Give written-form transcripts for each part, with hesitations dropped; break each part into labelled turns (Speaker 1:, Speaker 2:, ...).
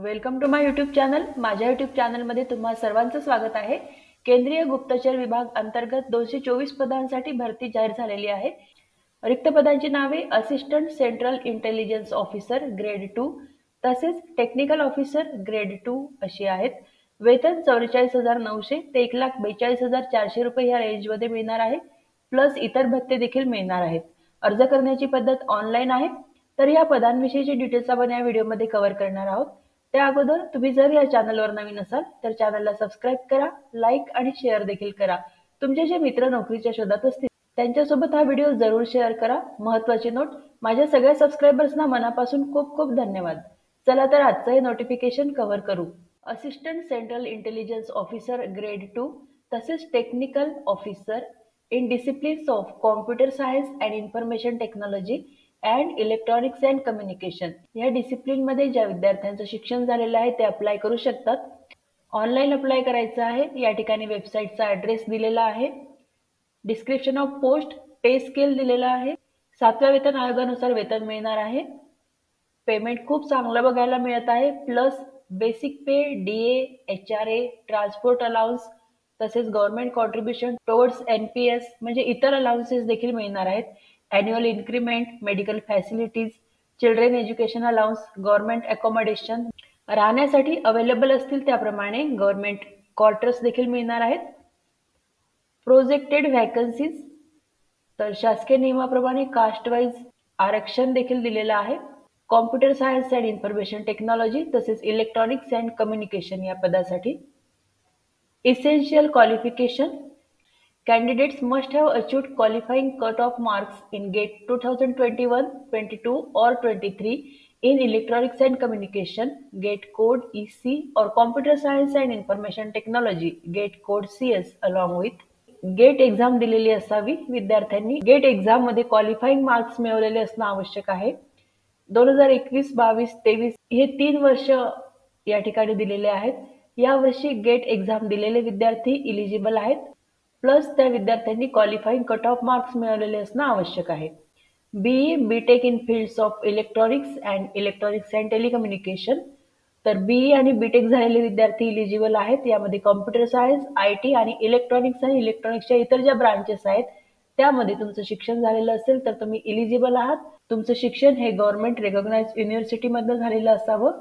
Speaker 1: Welcome to my YouTube channel. माझ्या YouTube चॅनलमध्ये तुम्हा सर्वांचं स्वागत आहे। केंद्रीय गुप्तचर विभाग अंतर्गत 224 पदांसाठी भरती जाहीर झालेली आहे। रिक्त पदांची नावे assistant central intelligence officer grade 2 तसेच टेक्निकल ऑफिसर ग्रेड 2 अशी आहेत। वेतन 44,900 ते 1,42,400 रुपये या रेंजमध्ये मिळणार आहे, प्लस इतर भत्ते देखील मिळणार आहेत। अर्ज करण्याची पद्धत ऑनलाईन आहे। तर या पदांविषयीची डिटेल्स आपण या व्हिडिओमध्ये कव्हर करणार आहोत। त्या अगोदर तुम्ही जर या चॅनलवर नवीन असाल तर चॅनलला सबस्क्राइब करा, लाईक आणि शेअर देखील करा। तुमचे जे मित्र नोकरीच्या शोधात असतील त्यांच्यासोबत हा व्हिडिओ जरूर शेअर करा। महत्त्वाची नोट, माझ्या सगळ्या सबस्क्रायबर्सना मनापासून खूप खूप धन्यवाद। चला तर आजचं हे नोटिफिकेशन कव्हर करू। Assistant central intelligence officer grade 2 तसेच technical officer in disciplines of computer science and information technology and electronics and communication या डिसिप्लिनमध्ये ज्या विद्यार्थ्यांचं शिक्षण झालेलं आहे ते अप्लाय करू शकतात। ऑनलाईन अप्लाय करायचं आहे। या ठिकाणी वेबसाईटचा ॲड्रेस दिलेला आहे, description of post, pay scale दिलेला आहे। 7व्या वेतन आयोगानुसार वेतन मिळणार आहे। पेमेंट खूप चांगलं बघायला मिळत आहे, plus basic pay, DA, HRA, transport allowance तसेच गव्हर्नमेंट कॉन्ट्रीब्युशन टुवर्ड्स एनपीएस म्हणजे इतर अलाउन्सेस देखील मिळणार आहेत। Annual increment, medical facilities, children education allowance, government accommodation, राहण्यासाठी अवेलेबल असतील त्याप्रमाणे गव्हर्नमेंट क्वार्टर्स देखील मिळणार आहेत। प्रोजेक्टेड व्हॅकन्सीज, तर शासकीय नियमाप्रमाणे कास्ट वाईज आरक्षण देखील दिलेलं आहे। Computer science and information technology तसेच इलेक्ट्रॉनिक्स अँड कम्युनिकेशन या पदासाठी essential qualification, candidates must have achieved qualifying cut-off marks in GATE 2021, 22 or 23 in electronics and communication, GATE code EC or computer science and information technology, GATE code CS along with GATE exam दिलेली असावी। विद्यार्थ्यांनी GATE exam मध्ये qualifying marks मिळवलेले असणं आवश्यक आहे। 2021, 22, 23 हे 3 वर्ष या ठिकाणी दिलेले आहेत। या वर्षी गेट एक्झाम दिलेले विद्यार्थी इलिजिबल आहेत, प्लस त्या विद्यार्थ्यांनी क्वालिफाईंग कट ऑफ मार्क्स मिळवलेले असणं आवश्यक आहे। BE BTech in fields of electronics and telecommunication, तर बीई आणि बीटेक झालेले विद्यार्थी इलिजिबल आहेत। यामध्ये कॉम्प्युटर सायन्स, आयटी आणि इलेक्ट्रॉनिक्स आणि इलेक्ट्रॉनिक्सच्या इतर ज्या ब्रांचेस आहेत त्यामध्ये तुमचं शिक्षण झालेलं असेल तर तुम्ही इलिजिबल आहात। तुमचं शिक्षण हे गव्हर्नमेंट रेकॉग्नाइज्ड युनिव्हर्सिटीमधनं झालेलं असावं।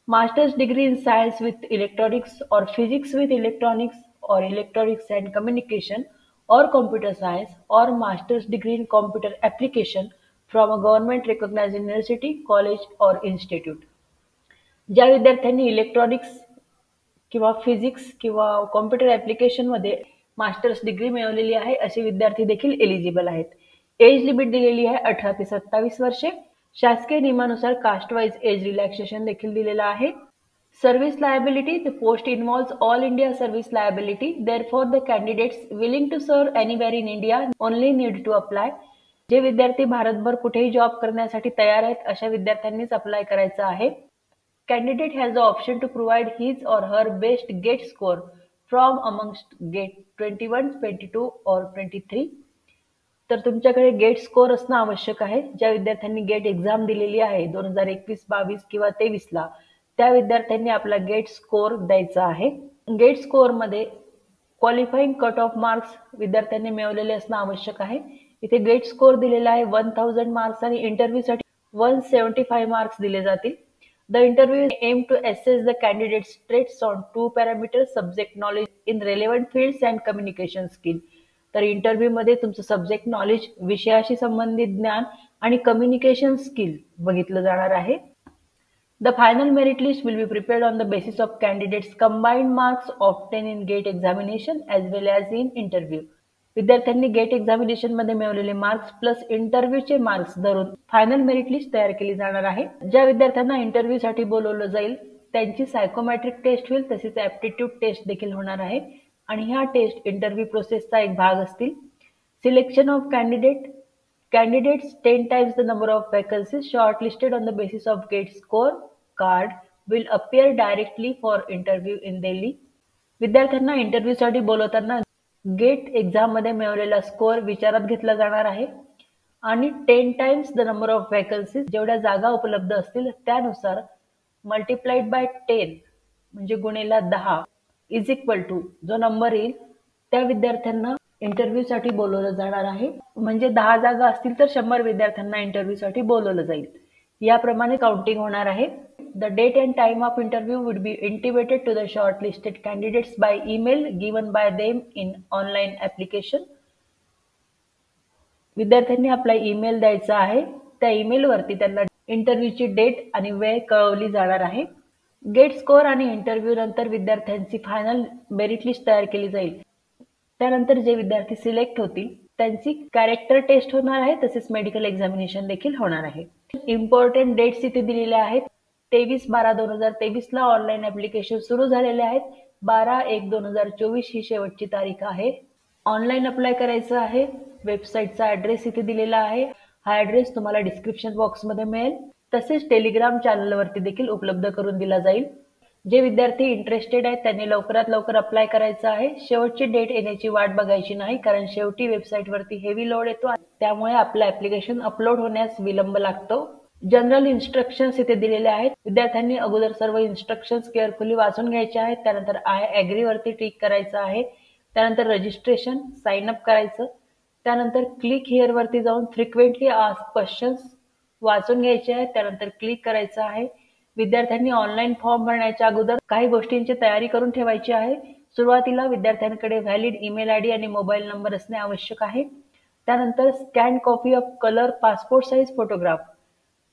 Speaker 1: Masters degree in science with electronics और physics with electronics or electronics and communication or computer science or master's degree in computer application from a government recognized university, college or institute। ज्या विद्यार्थ्यांनी electronics किंवा physics किंवा computer application मध्ये masters degree मिळवलेली आहे असे विद्यार्थी देखील एलिजिबल आहेत। एज लिमिट दिलेली आहे 18 ते 27 वर्षे। शासकीय नियमानुसार कास्ट वाईज एज रिलॅक्सेशन देखील दिलेलं आहे। Service liability, the post involves all India service liability. Therefore, the candidates willing to serve anywhere in India only need to apply. जे विद्यार्थी भारतभर कुठेही जॉब करण्यासाठी तयार आहेत अशा विद्यार्थ्यांनीच अप्लाय करायचं आहे। Candidate has the option to provide his or her best GATE score from amongst GATE 21, 22 or 23. तर तुमच्याकडे गेट स्कोर असणं आवश्यक आहे। ज्या विद्यार्थ्यांनी गेट एक्झाम दिलेली आहे 2021, 22 किंवा 23 ला त्या विद्यार्थ्यांनी आपला गेट स्कोर द्यायचा आहे। गेट स्कोर मध्ये क्वालिफाईंग कट ऑफ मार्क्स विद्यार्थ्यांनी मिळवलेले असणं आवश्यक आहे। इथे गेट स्कोर दिलेला आहे 1000 मार्क्स आणि इंटरव्ह्यूसाठी 175 मार्क्स दिले जातील। The interview aim to assess the candidates traits on 2 parameters, subject knowledge in relevant fields and communication skill. तर इंटरव्ह्यू मध्ये तुमचं सब्जेक्ट नॉलेज, विषयाशी संबंधित ज्ञान आणि कम्युनिकेशन स्किल बघितलं जाणार आहे। The final merit list will be prepared on the basis of candidates' combined marks obtained in GATE examination as well as in interview. विद्यार्थ्यांनी गेट एक्झामिनेशन मध्ये मिळवलेले मार्क्स प्लस इंटरव्ह्यूचे मार्क्स धरून फायनल मेरिट लिस्ट तयार केली जाणार आहे। ज्या विद्यार्थ्यांना इंटरव्ह्यू साठी बोलवलं जाईल त्यांची सायकोमॅट्रिक टेस्ट होईल, तसेच ॲप्टिट्यूड टेस्ट देखील होणार आहे आणि ह्या टेस्ट इंटरव्ह्यू प्रोसेसचा एक भाग असतील। Selection of Candidates 10 times the number of vacancies shortlisted on the basis of GATE score card will appear directly for interview in Delhi. विद्यार्थ्यांना इंटरव्ह्यूसाठी बोलवताना गेट एक्झाम मध्ये मिळवलेला स्कोअर विचारात घेतला जाणार आहे आणि 10 times the number of vacancies जेवढ्या जागा उपलब्ध असतील त्यानुसार मल्टिप्लाइड बाय 10 म्हणजे गुणिले 10 इज इक्वल टू जो नंबर येईल त्या विद्यार्थ्यांना इंटरव्ह्यूसाठी बोलवलं जाणार आहे. म्हणजे 10 जागा असतील तर 100 विद्यार्थ्यांना इंटरव्ह्यूसाठी बोलवलं जाईल. याप्रमाणे काउंटिंग होणार आहे. The date and time of interview would be intimated to the shortlisted candidates by email given by them in online application. विद्यार्थ्यांनी आपला ईमेल द्यायचा आहे. त्या ईमेलवरती त्यांना इंटरव्ह्यूची डेट आणि वेळ कळवली जाणार आहे. गेट स्कोअर आणि इंटरव्ह्यू नंतर विद्यार्थ्यांची फायनल मेरिट लिस्ट तयार केली जाईल. त्यानंतर जे विद्यार्थी सिलेक्ट होतील त्यांची कॅरेक्टर टेस्ट होणार आहे, तसेच मेडिकल एक्झामिनेशन देखील होणार आहे. इम्पॉर्टंट डेट्स इथे दिलेल्या आहेत. 23/12/2023 ला ऑनलाईन ऍप्लिकेशन सुरू झालेले आहेत. 12/1/2024 ही शेवटची तारीख आहे. ऑनलाईन अप्लाय करायचं आहे. वेबसाईटचा ऍड्रेस इथे दिलेला आहे. हा ऍड्रेस तुम्हाला डिस्क्रिप्शन बॉक्समध्ये मिळेल. तसेच टेलिग्राम चॅनलवरती देखील उपलब्ध करून दिला जाईल. जे विद्यार्थी इंटरेस्टेड आहेत त्यांनी लवकरात लवकर अप्लाय करायचं आहे. शेवटची डेट येण्याची वाट बघायची नाही, कारण शेवटी वेबसाईटवरती हेवी लोड येतो, त्यामुळे आपलं ऍप्लिकेशन अपलोड होण्यास विलंब लागतो. जनरल इन्स्ट्रक्शन्स इथे दिलेले आहेत. विद्यार्थ्यांनी अगोदर सर्व इन्स्ट्रक्शन्स केअरफुली वाचून घ्यायचे आहेत. त्यानंतर आय ॲग्री वरती टिक करायचं आहे. त्यानंतर रजिस्ट्रेशन साइन अप करायचं. त्यानंतर क्लिक हिअर वरती जाऊन फ्रिक्वेंटली आस्क्ड क्वेश्चन्स वाचून घ्यायचे आहेत. त्यानंतर क्लिक करायचं आहे. विद्यार्थ्यांनी ऑनलाईन फॉर्म भरण्याच्या अगोदर काही गोष्टींची तयारी करून ठेवायची आहे. सुरुवातीला विद्यार्थ्यांकडे व्हॅलिड ईमेल आयडी आणि मोबाईल नंबर असणे आवश्यक आहे. त्यानंतर scan copy of colour passport size photograph,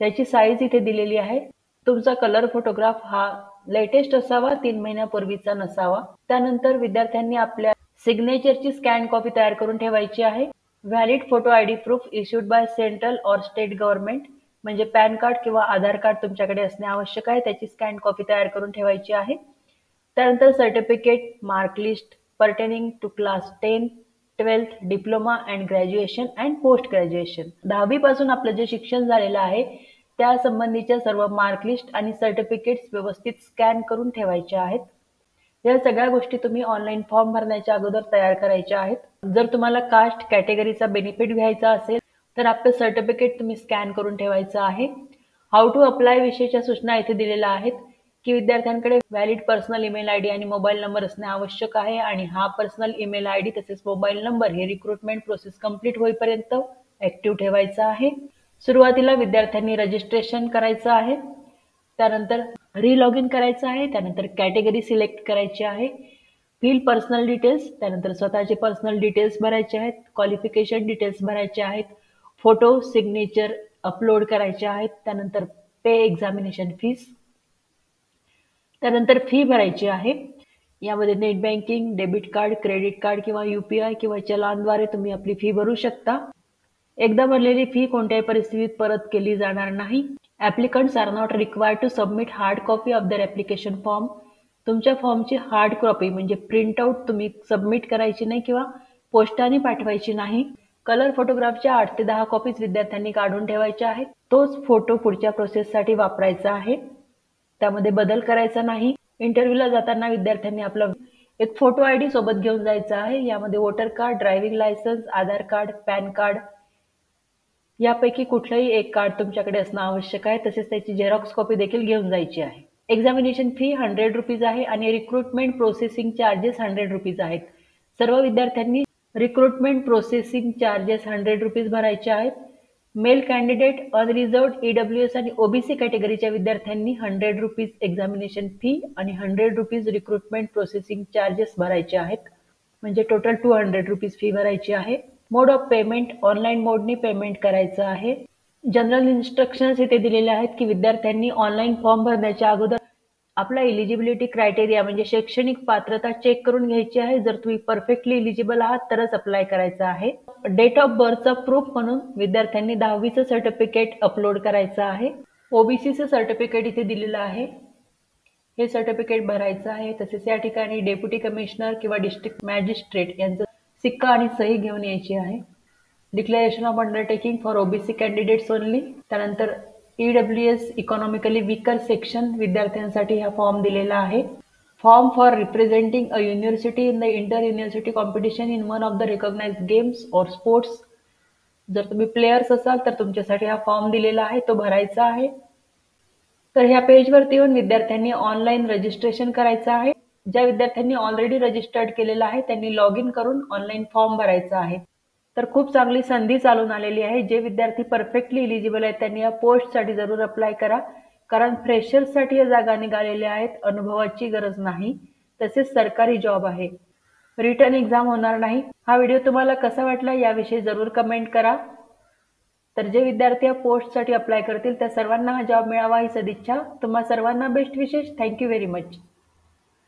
Speaker 1: त्याची साईज इथे दिलेली आहे. तुमचा कलर फोटोग्राफ हा लेटेस्ट असावा, 3 महिन्यापूर्वीचा नसावा. त्यानंतर विद्यार्थ्यांनी आपल्या सिग्नेचरची स्कॅन कॉपी तयार करून ठेवायची आहे. Valid photo ID proof issued by central or state government, म्हणजे पॅन कार्ड किंवा आधार कार्ड तुमच्याकडे असणे आवश्यक आहे. त्याची स्कॅन कॉपी तयार करून ठेवायची आहे. त्यानंतर certificate, mark list pertaining to class 10, 12th, diploma and graduation and post graduation. 10वी पासून आपलं जे शिक्षण झालेलं आहे त्या संबंधीच्या सर्व मार्क लिस्ट आणि सर्टिफिकेट्स व्यवस्थित स्कॅन करून ठेवायच्या आहेत. या सगळ्या गोष्टी तुम्ही ऑनलाईन फॉर्म भरण्याच्या अगोदर तयार करायच्या आहेत. जर तुम्हाला कास्ट कॅटेगरीचा बेनिफिट घ्यायचा असेल तर आपलं सर्टिफिकेट तुम्ही स्कॅन करून ठेवायचं आहे. हाऊ टू अप्लाय विषयीच्या सूचना इथे दिलेल्या आहेत की विद्यार्थ्यांकडे व्हॅलिड पर्सनल ईमेल आयडी आणि मोबाईल नंबर असणे आवश्यक आहे, आणि हा पर्सनल ईमेल आयडी तसेच मोबाईल नंबर हे रिक्रुटमेंट प्रोसेस कंप्लीट होईपर्यंत ऍक्टिव्ह ठेवायचा आहे. सुरुवातीला विद्यार्थ्यांनी रजिस्ट्रेशन करायचं आहे. त्यानंतर लॉग इन करायचं आहे. त्यानंतर कॅटेगरी सिलेक्ट करायची आहे. फिल पर्सनल डिटेल्स, त्यानंतर स्वतःचे पर्सनल डिटेल्स भरायचे आहेत. क्वालिफिकेशन डिटेल्स भरायचे आहेत. फोटो, सिग्नेचर अपलोड करायचे आहेत. त्यानंतर पे एक्झामिनेशन फीस, त्यानंतर फी भरायची आहे. यामध्ये net banking, debit card, credit card किंवा UPI किंवा चलानद्वारे तुम्ही आपली फी भरू शकता. एकदा भरलेली फी कोणत्याही परिस्थितीत परत केली जाणार नाही. Applicants are not required to submit hard copy of their application form. तुमच्या फॉर्मची हार्ड कॉपी म्हणजे प्रिंटआउट तुम्ही सबमिट करायची नाही किंवा पोस्टाने पाठवायची नाही. कलर फोटोग्राफच्या 8 ते 10 कॉपीज विद्यार्थ्यांनी काढून ठेवायच्या आहेत. तोच फोटो पुढच्या प्रोसेससाठी वापरायचा आहे, त्यामध्ये बदल करायचा नाही. इंटरव्ह्यूला जाताना विद्यार्थ्यांनी आपला एक फोटो आयडी सोबत घेऊन जायचा आहे. यामध्ये वोटर कार्ड, ड्रायव्हिंग लायसन्स, आधार कार्ड, पॅन कार्ड यापैकी कुठलंही एक कार्ड तुमच्याकडे असणं आवश्यक आहे. तसेच त्याची झेरॉक्स कॉपी देखील घेऊन जायची आहे. एक्झामिनेशन फी 100 रुपीज आहे आणि रिक्रुटमेंट प्रोसेसिंग चार्जेस 100 रुपीज आहेत. सर्व विद्यार्थ्यांनी रिक्रुटमेंट प्रोसेसिंग चार्जेस 100 रुपीज भरायचे आहेत. मेल कॅन्डिडेट, अनरिझर्व्ड, EWS आणि OBC कॅटेगरीच्या विद्यार्थ्यांनी 100 रुपीज एक्झामिनेशन फी आणि 100 रुपीज रिक्रुटमेंट प्रोसेसिंग चार्जेस भरायचे आहेत. म्हणजे टोटल 200 रुपीज फी भरायची आहे. मोड ऑफ पेमेंट, ऑनलाईन मोडनी पेमेंट करायचं आहे. जनरल इन्स्ट्रक्शन्स इथे दिलेले आहेत की विद्यार्थ्यांनी ऑनलाईन फॉर्म भरण्याच्या अगोदर आपला इलिजिबिलिटी क्रायटेरिया म्हणजे शैक्षणिक पात्रता चेक करून घ्यायची आहे. जर तुम्ही परफेक्टली इलिजिबल आहात तरच अप्लाय करायचं आहे. डेट ऑफ बर्थचा प्रूफ म्हणून विद्यार्थ्यांनी 10वीचं सर्टिफिकेट अपलोड करायचं आहे. OBCचं सर्टिफिकेट इथे दिलेलं आहे, हे सर्टिफिकेट भरायचं आहे. तसेच या ठिकाणी डेप्युटी कमिशनर किंवा डिस्ट्रिक्ट मॅजिस्ट्रेट यांचं सिक्का आणि सही घेऊन यायची आहे. Declaration of undertaking for OBC candidates only. त्यानंतर EWS इकॉनॉमिकली वीकर सेक्शन विद्यार्थ्यांसाठी हा फॉर्म दिलेला आहे. Form for representing a university in the inter university competition in one of the recognised games और स्पोर्ट्स. जर तुम्ही प्लेयर्स असाल तर तुमच्यासाठी हा फॉर्म दिलेला आहे, तो भरायचा आहे. तर ह्या पेजवरती येऊन विद्यार्थ्यांनी ऑनलाईन रजिस्ट्रेशन करायचं आहे. ज्या विद्यार्थ्यांनी ऑलरेडी रजिस्टर्ड केलेलं आहे त्यांनी लॉग इन करून ऑनलाईन फॉर्म भरायचा आहे. तर खूप चांगली संधी चालून आलेली आहे. जे विद्यार्थी परफेक्टली इलिजिबल आहेत त्यांनी या पोस्टसाठी जरूर अप्लाय करा, कारण फ्रेशर्ससाठी या जागा निघालेल्या आहेत. अनुभवाची गरज नाही, तसेच सरकारी जॉब आहे. रिटर्न एक्झाम होणार नाही. हा व्हिडिओ तुम्हाला कसा वाटला याविषयी जरूर कमेंट करा. तर जे विद्यार्थी या पोस्टसाठी अप्लाय करतील त्या सर्वांना हा जॉब मिळावा ही सदिच्छा. तुम्हा सर्वांना बेस्ट विशेष. Thank you very much.